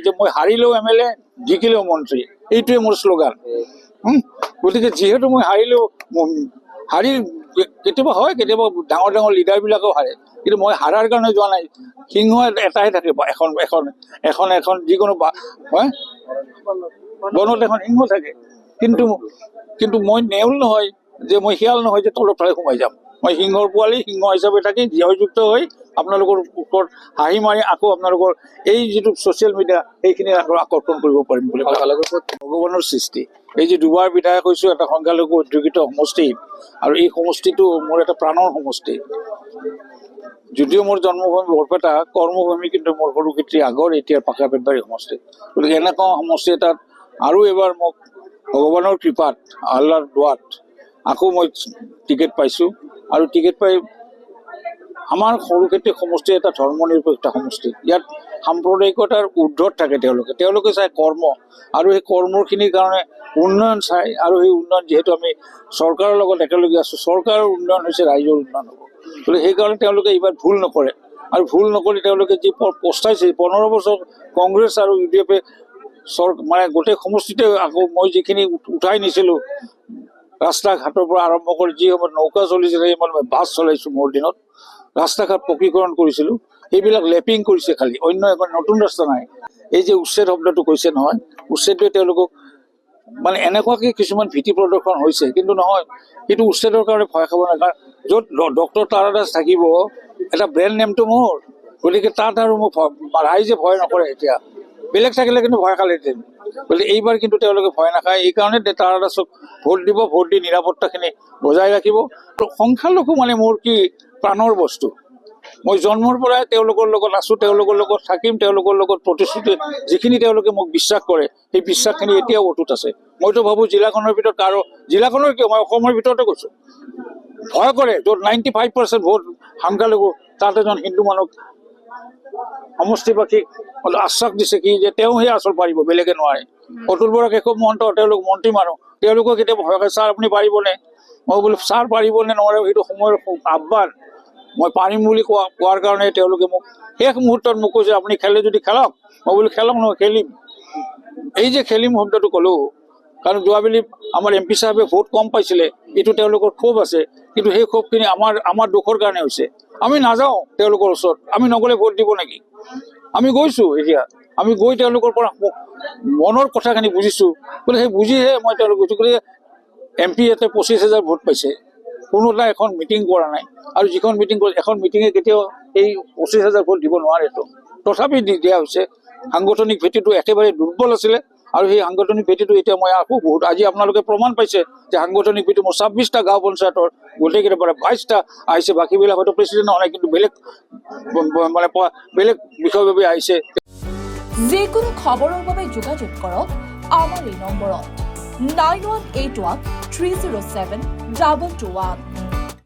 যে মই হাৰিলেও MLA জিকিলেও মন্ত্ৰী, এইটোৱে মোৰ শ্লোগান। গতিকে যিহেতু মই হাৰিলেও হাৰি কেতিয়াবা হয়, কেতিয়াবা ডাঙৰ ডাঙৰ লিডাৰবিলাকেও হাৰে, কিন্তু মই হাৰাৰ কাৰণে যোৱা নাই। সিংহ এটাই থাকে, এখন এখন এখন এখন যিকোনো হয় বনত এখন সিংহ থাকে, কিন্তু কিন্তু মই নেউল নহয়, যে মই শিয়াল নহয় যে তলৰ ফালে সোমাই যাম। মই সিংহৰ পোৱালি, সিংহ হিচাপে থাকি জয়যুক্ত হৈ আপোনালোকৰ ওপৰত হাঁহি মাৰি আকৌ আপোনালোকৰ এই যিটো ছ'চিয়েল মিডিয়া সেইখিনি আকৰ্ষণ কৰিব পাৰিম বুলি ভগৱানৰ সৃষ্টি। এই যে দুবাৰ বিধায়ক হৈছোঁ এটা সংখ্যালঘু অধ্যুষিত সমষ্টি, আৰু এই সমষ্টিটো মোৰ এটা প্ৰাণৰ সমষ্টি। যদিও মোৰ জন্মভূমি বৰপেটা, কৰ্মভূমি কিন্তু মোৰ সৰুক্ষেত্ৰী আগৰ এতিয়াৰ পাকাপেটবাৰী সমষ্টি। গতিকে এনেকুৱা সমষ্টি এটাত আৰু এবাৰ মোক ভগৱানৰ কৃপাত আল্লাৰ দুৱাত আকৌ মই টিকেট পাইছোঁ, আৰু টিকেট পাই আমাৰ সৰুক্ষেত্ৰী সমষ্টি এটা ধৰ্মনিৰপেক্ষ সমষ্টি। ইয়াত সাম্প্ৰদায়িকতাৰ ঊৰ্ধত থাকে তেওঁলোকে চাই কৰ্ম, আৰু সেই কৰ্মখিনিৰ কাৰণে উন্নয়ন চাই, আৰু সেই উন্নয়ন যিহেতু আমি চৰকাৰৰ লগত একেলগে আছোঁ, চৰকাৰৰ উন্নয়ন হৈছে ৰাইজৰ উন্নয়ন হ'ব। গতিকে সেইকাৰণে তেওঁলোকে এইবাৰ ভুল নকৰে, আৰু ভুল নকৰি তেওঁলোকে যি পস্তাইছে 15 বছৰ কংগ্ৰেছ আৰু UDF-এ মানে গোটেই সমষ্টিতে আকৌ মই যিখিনি উঠাই নিছিলোঁ, ৰাস্তা ঘাটৰ পৰা আৰম্ভ কৰি যি সময়ত নৌকা চলিছিলে, সেই সময়ত মই বাছ চলাইছোঁ, মোৰ দিনত ৰাস্তা ঘাট পকীকৰণ কৰিছিলোঁ, সেইবিলাক লেপিং কৰিছে খালি, অন্য এখন নতুন ৰাস্তা নাই। এই যে উচ্ছেদ শব্দটো কৈছে নহয়, উচ্ছেদটোৱে তেওঁলোকক মানে এনেকুৱাকৈ কিছুমান ভীতি প্ৰদৰ্শন হৈছে, কিন্তু নহয়, সেইটো উচ্ছেদৰ কাৰণে ভয় খাব নালাগে। য'ত ডক্টৰ তাৰা দাস থাকিব, এটা ব্ৰেণ্ড নেমটো মোৰ, গতিকে তাত আৰু মোক ৰাইজে ভয় নকৰে। এতিয়া বেলেগ থাকিলে কিন্তু ভয় খালেহেঁতেন, গতিকে এইবাৰ কিন্তু তেওঁলোকে ভয় নাখায়। এইকাৰণে তাৰা দাসক ভোট দিব, ভোট দি নিৰাপত্তাখিনি বজাই ৰাখিব। সংখ্যালঘু মানে মোৰ কি প্ৰাণৰ বস্তু। মই জন্মৰ পৰাই তেওঁলোকৰ লগত আছোঁ, তেওঁলোকৰ লগত থাকিম, তেওঁলোকৰ লগত প্ৰতিশ্ৰুতি যিখিনি তেওঁলোকে মোক বিশ্বাস কৰে, সেই বিশ্বাসখিনি এতিয়াও অটুট আছে। মইতো ভাবোঁ জিলাখনৰ ভিতৰত আৰু জিলাখনৰ কিয়, মই অসমৰ ভিতৰতে কৈছোঁ, ভয় কৰে য'ত 95% ভোট সংখ্যালঘু, তাত এজন হিন্দু মানুহক সমষ্টিবাসীক আশ্বাস দিছে কি যে তেওঁহে আচল পাৰিব, বেলেগে নোৱাৰে। অতুল বৰা, কেশৱ মহন্ত তেওঁলোক মন্ত্ৰী মানুহ, তেওঁলোকক কেতিয়াবা ভয় খায়, ছাৰ আপুনি পাৰিবনে? মই বোলো ছাৰ পাৰিবনে নোৱাৰে সেইটো সময়ৰ আহ্বান, মই পাৰিম বুলি কোৱাৰ কাৰণে তেওঁলোকে মোক শেষ মুহূৰ্তত মোক কৈছে আপুনি খেলে যদি খেলক। মই বোলো খেলক নহয়, খেলিম। এই যে খেলিম শব্দটো ক'লোঁ, কাৰণ যোৱাবেলি আমাৰ MP সাহেবে ভোট কম পাইছিলে, এইটো তেওঁলোকৰ ক্ষোভ আছে, কিন্তু সেই ক্ষোভখিনি আমাৰ দুখৰ কাৰণে হৈছে। আমি নাযাওঁ তেওঁলোকৰ ওচৰত, আমি নগ'লে ভোট দিব নেকি? আমি গৈছোঁ, এতিয়া আমি গৈ তেওঁলোকৰ পৰা মনৰ কথাখিনি বুজিছোঁ, গতিকে সেই বুজিহে মই তেওঁলোক গৈছোঁ। গতিকে MP ইয়াতে 25,000 ভোট পাইছে, কোনো এটা এখন মিটিং কৰা নাই, আৰু যিখন মিটিং কৰে এখন মিটিঙে কেতিয়াও এই 25,000 ভোট দিব নোৱাৰেতো, তথাপি দিয়া হৈছে। সাংগঠনিক ভেটিটো একেবাৰে দুৰ্বল আছিলে, আৰু সেই সাংগঠনিক ভেটিটো এতিয়া মই আকৌ বহুত আজি আপোনালোকে প্ৰমাণ পাইছে যে সাংগঠনিক ভেটি মোৰ 26টা গাঁও পঞ্চায়তৰ গোটেইকেইটাৰ পৰা 22টা আহিছে, বাকীবিলাক হয়তো প্ৰেচিডেণ্ট হোৱা নাই, কিন্তু বেলেগ মানে বেলেগ বিষয়ভাৱে আহিছে। যিকোনো খবৰৰ বাবে যোগাযোগ কৰক আমাৰ এই নম্বৰত 9181 307 2221।